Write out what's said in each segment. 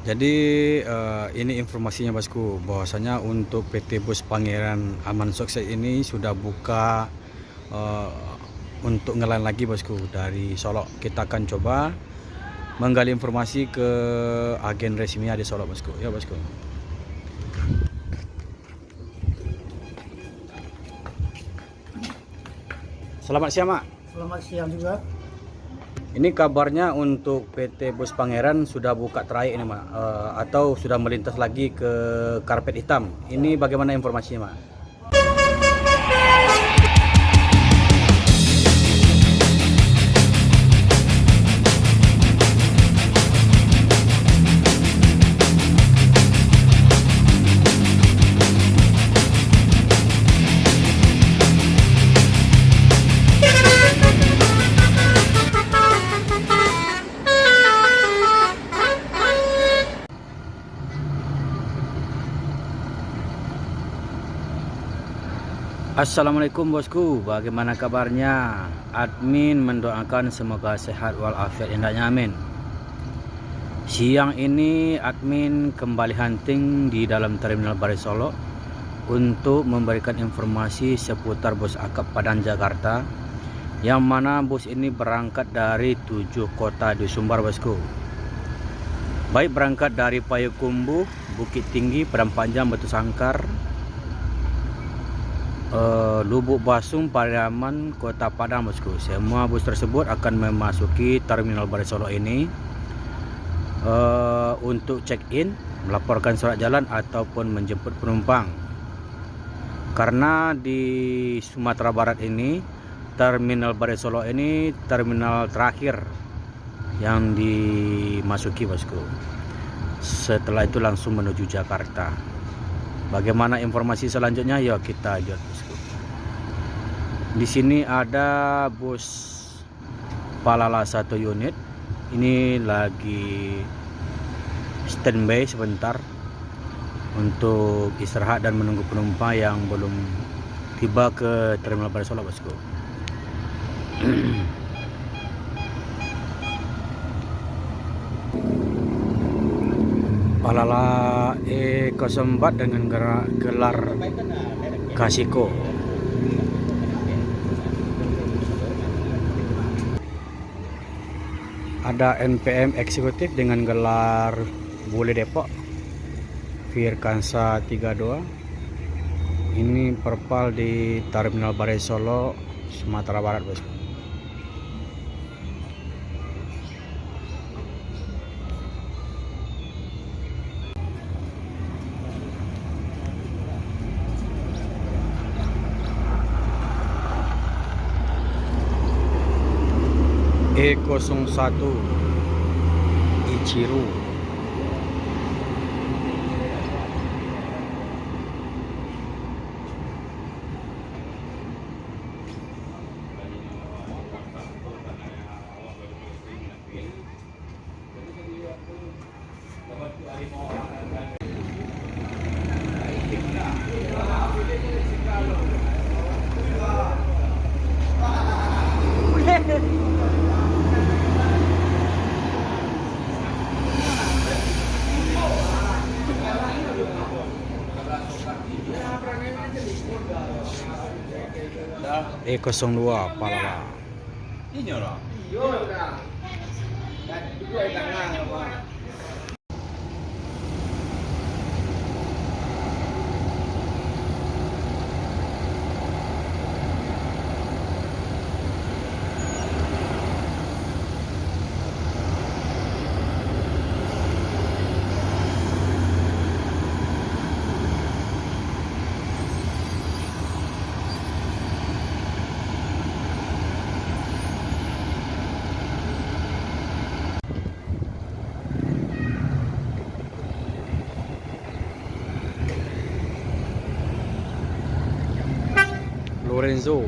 Jadi ini informasinya bosku, bahwasanya untuk PT Bus Pangeran Aman Sukses ini sudah buka eh, untuk ngelan lagi bosku dari Solo. Kita akan coba menggali informasi ke agen resminya di Solo bosku. Ya bosku. Selamat siang Mak. Selamat siang juga. Ini kabarnya untuk PT Bus Pangeran sudah buka trayek ini Mak, atau sudah melintas lagi ke karpet hitam. Ini bagaimana informasinya Mak? Assalamualaikum bosku, bagaimana kabarnya? Admin mendoakan semoga sehat walafiat hendaknya amin. Siang ini admin kembali hunting di dalam terminal Baris Solo untuk memberikan informasi seputar bus akap Padang Jakarta, yang mana bus ini berangkat dari 7 kota di Sumbar bosku. Baik berangkat dari Payakumbuh, Bukit Tinggi, Padang Panjang, Batu Sangkar, Lubuk Basung, Pariaman, Kota Padang bosku. Semua bus tersebut akan memasuki terminal Baris Solo ini untuk check-in, melaporkan surat jalan ataupun menjemput penumpang. Karena di Sumatera Barat ini terminal Baris Solo ini terminal terakhir yang dimasuki bosku. Setelah itu langsung menuju Jakarta. Bagaimana informasi selanjutnya? Ya kita lihat bosku. Di sini ada bus Palala 1 unit. Ini lagi standby sebentar untuk istirahat dan menunggu penumpang yang belum tiba ke terminal Baris Solo bosku. Palala E04 dengan gelar Kasiko. Ada NPM eksekutif dengan gelar Bule Depok, Firkansa 32. Ini perpal di terminal Baris Solo, Sumatera Barat bosku. E01 Ichiru. E02 Palala. Lorenzo.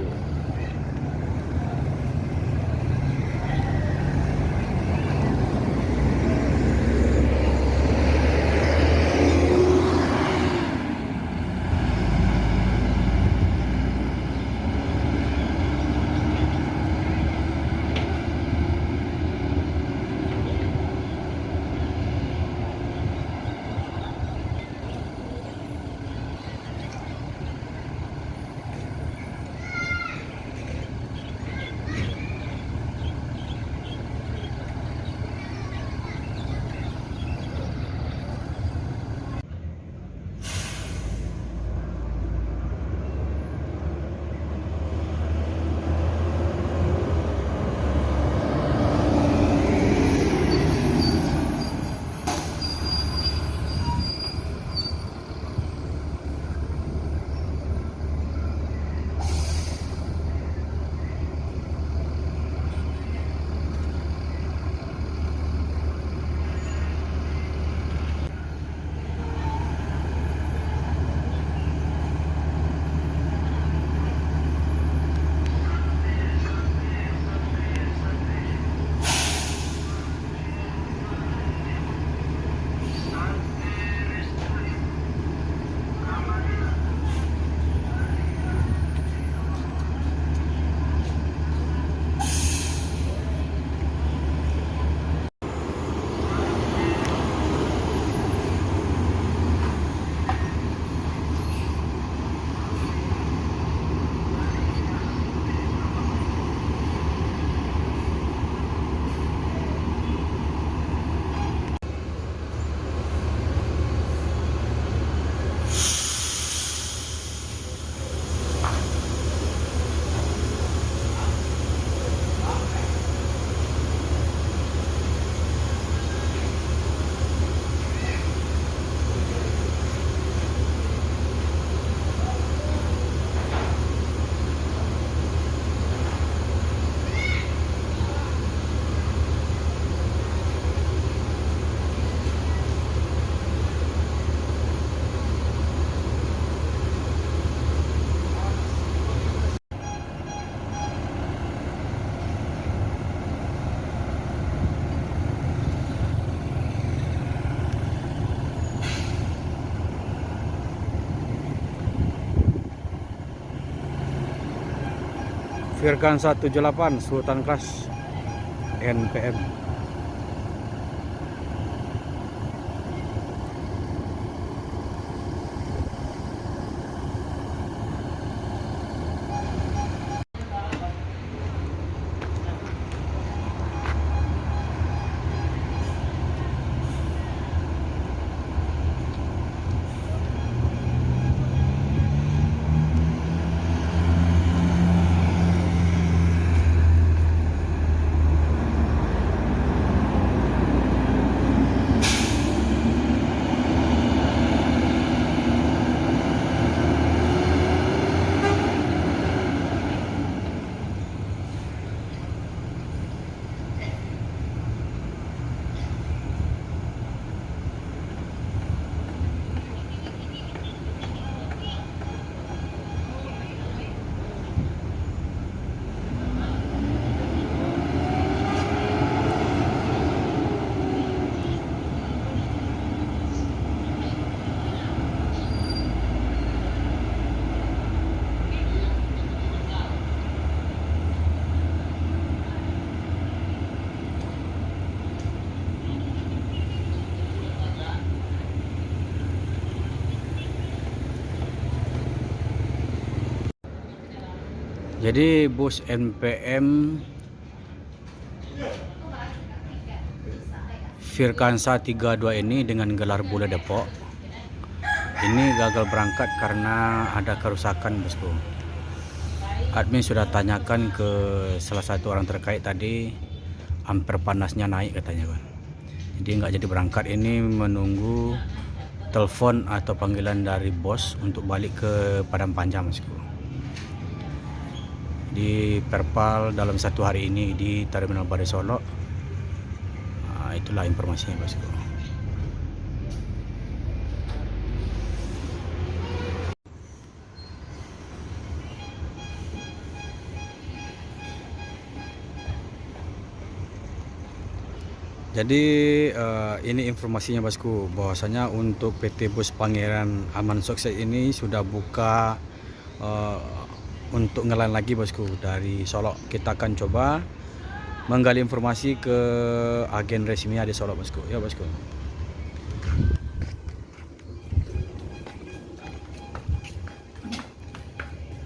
Firkan 178 Sultan Class NPM. Jadi bus NPM Firkansa 32 ini dengan gelar Bule Depok ini gagal berangkat karena ada kerusakan, bosku. Admin sudah tanyakan ke salah satu orang terkait tadi, ampere panasnya naik katanya, kan. Jadi nggak jadi berangkat, ini menunggu telepon atau panggilan dari bos untuk balik ke Padang Panjang, bosku. Di Perpal dalam 1 hari ini di Terminal Badai Solo. Nah, itulah informasinya, bosku. Jadi ini informasinya, bosku, bahwasanya untuk PT Bus Pangeran Aman Sukses ini sudah buka untuk ngelain lagi, bosku, dari Solo. Kita akan coba menggali informasi ke agen resminya di Solo, bosku. Ya, bosku.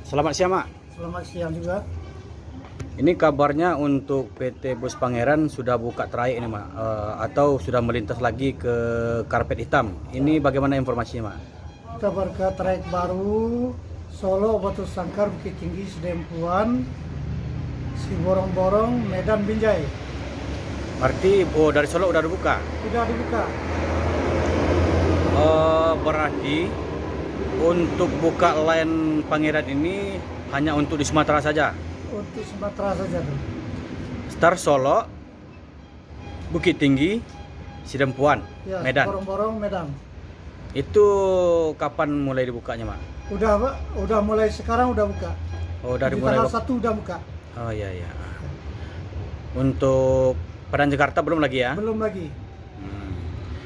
Selamat siang, Mak. Selamat siang juga. Ini kabarnya untuk PT Bus Pangeran sudah buka trayek ini, Mak, atau sudah melintas lagi ke karpet hitam. Ini bagaimana informasinya, Mak? Kabar ke trayek baru Solo, Batu Sangkar, Bukit Tinggi, Sedempuan, Siborong-Borong, Medan, Binjai. Berarti dari Solo udah dibuka? Sudah dibuka. Berarti untuk buka line Pangeran ini hanya untuk di Sumatera saja? Untuk Sumatera saja tuh. Start Solo, Bukit Tinggi, Sidempuan, Ya, Medan. Siborong-Borong, Medan. Itu kapan mulai dibukanya, Mak? Udah, Pak. Udah mulai sekarang udah buka. Oh, dari Di mulai tanggal 1 udah buka. Oh, iya, iya. Untuk Padang Jakarta belum lagi ya? Belum lagi.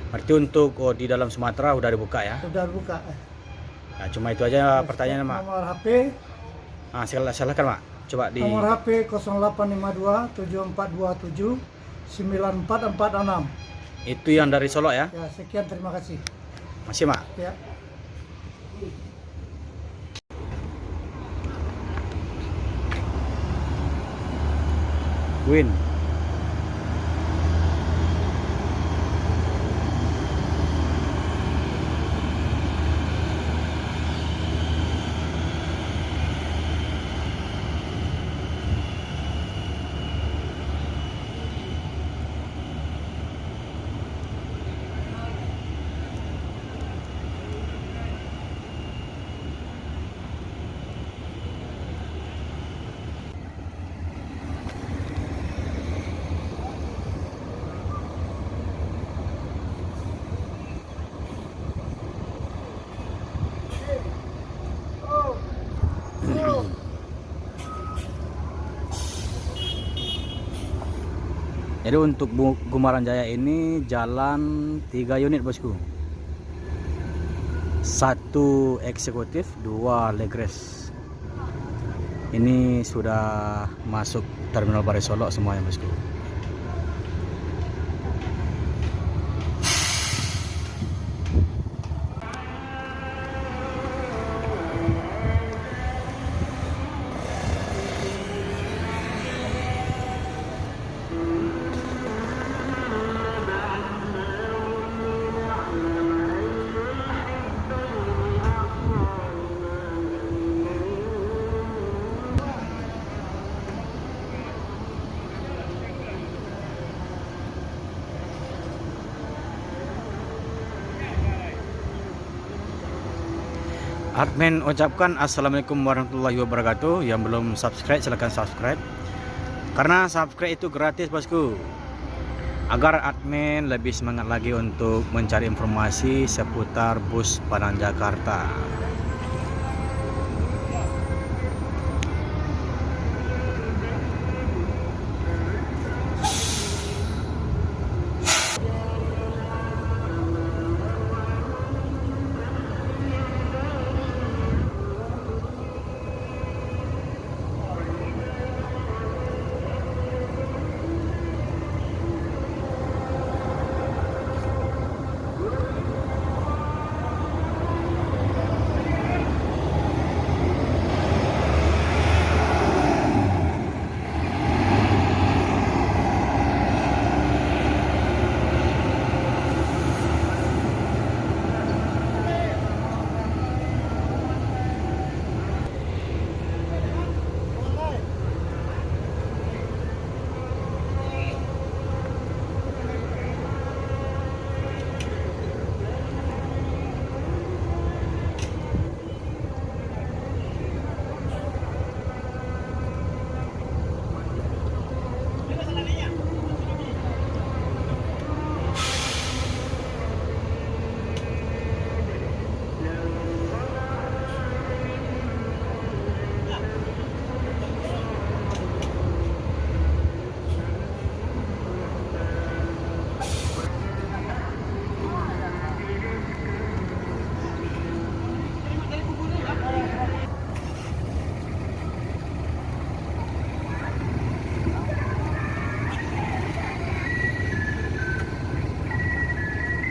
Berarti untuk di dalam Sumatera udah dibuka ya? Udah buka. Nah, cuma itu aja pertanyaannya, Mak. Nomor HP. Silakan, Mak. Coba di Nomor HP 0852 7427 9446. Itu yang dari Solo ya? Ya, sekian, terima kasih. Masih, Mak? Ya. Win. Jadi untuk Gumaran Jaya ini jalan 3 unit, bosku. 1 eksekutif, 2 legres. Ini sudah masuk Terminal Barai Solo semuanya, bosku. Admin ucapkan assalamualaikum warahmatullahi wabarakatuh. Yang belum subscribe silahkan subscribe, karena subscribe itu gratis, bosku, agar admin lebih semangat lagi untuk mencari informasi seputar bus Padang Jakarta.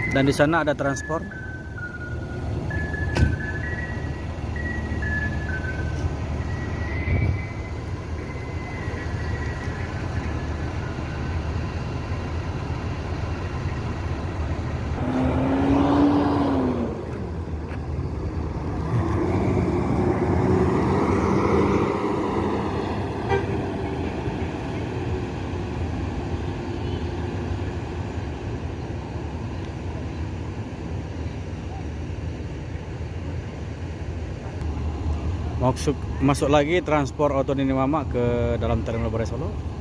Dan di sana ada transport. Masuk lagi transport Auto Nini Mama ke dalam Terminal Barai Solo.